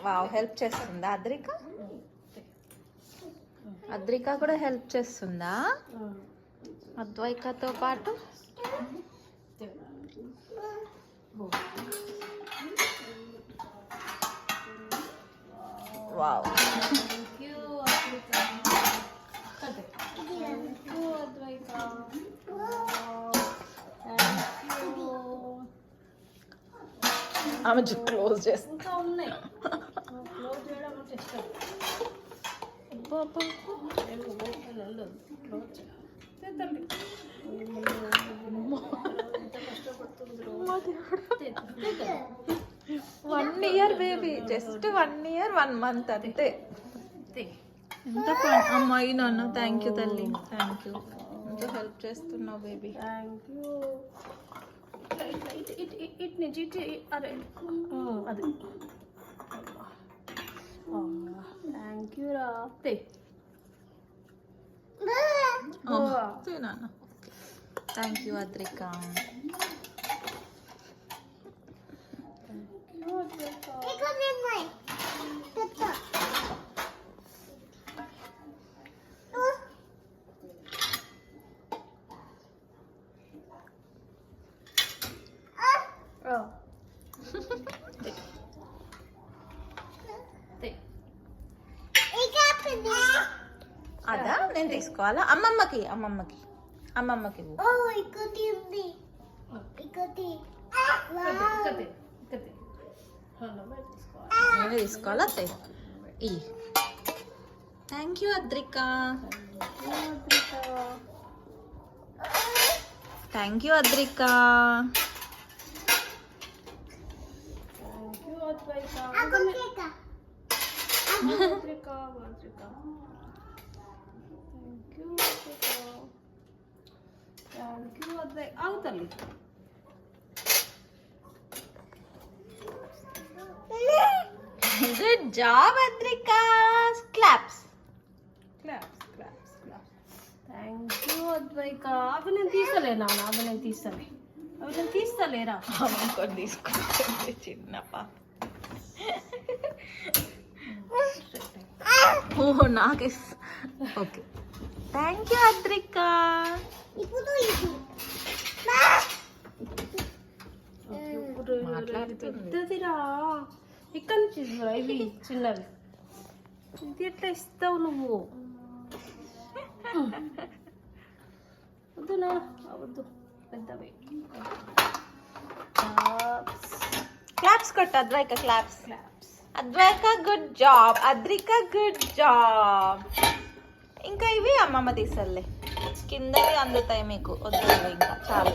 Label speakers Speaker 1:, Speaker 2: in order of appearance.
Speaker 1: Wow, help చేస్తుందా అద్రిక? అద్రిక కూడా help చేస్తుందా అద్వైకతో పాటు? వావ్, ఆమె క్లోజ్ చేస్తా. One year baby, just 1 year 1 month అంతే. ఎంత అమ్మాయి నాన్న. థ్యాంక్ యూ తల్లి, థ్యాంక్ యూ. ఎంతో హెల్ప్ చేస్తున్నావు బేబీ.
Speaker 2: Thank you. ఇటు నుంచి ఇటు. అరే అది. థ్యాంక్ యూ రా.
Speaker 1: నాన్న. Thank you Adrika. అదా నేను తీసుకోవాలా? అమ్మమ్మకి అమ్మమ్మకి అమ్మమ్మకి ఇవ్వు. నేను తీసుకోవాలా? ఈ thank you Adrika. Thank you Adrika.
Speaker 2: అవుతల్లి.
Speaker 1: Good job Adrika. Claps
Speaker 2: claps claps claps. Thank you Advaika. అవి నేను తీస్తలే నాన్న, అవి నేను తీస్తలేరా?
Speaker 1: కొన్ని తీసుకుంటుంది చిన్న పాప. ఓ నాకు ఓకే. Thank you Adrika.
Speaker 2: పెద్దదిరా, ఇక్కడ నుంచి ఇవి చిన్నవి. ఇది ఎట్లా ఇస్తావు నువ్వు? వద్దు నా వద్దు, పెద్దవి.
Speaker 1: క్లాప్స్ కొట్టు Advaika. Claps. Advaika good job. Adrika good job. ఇంకా ఇవి అమ్మమ్మ తీసలే, కిందవి అందుతాయి మీకు. వద్దు ఇంకా చాలు.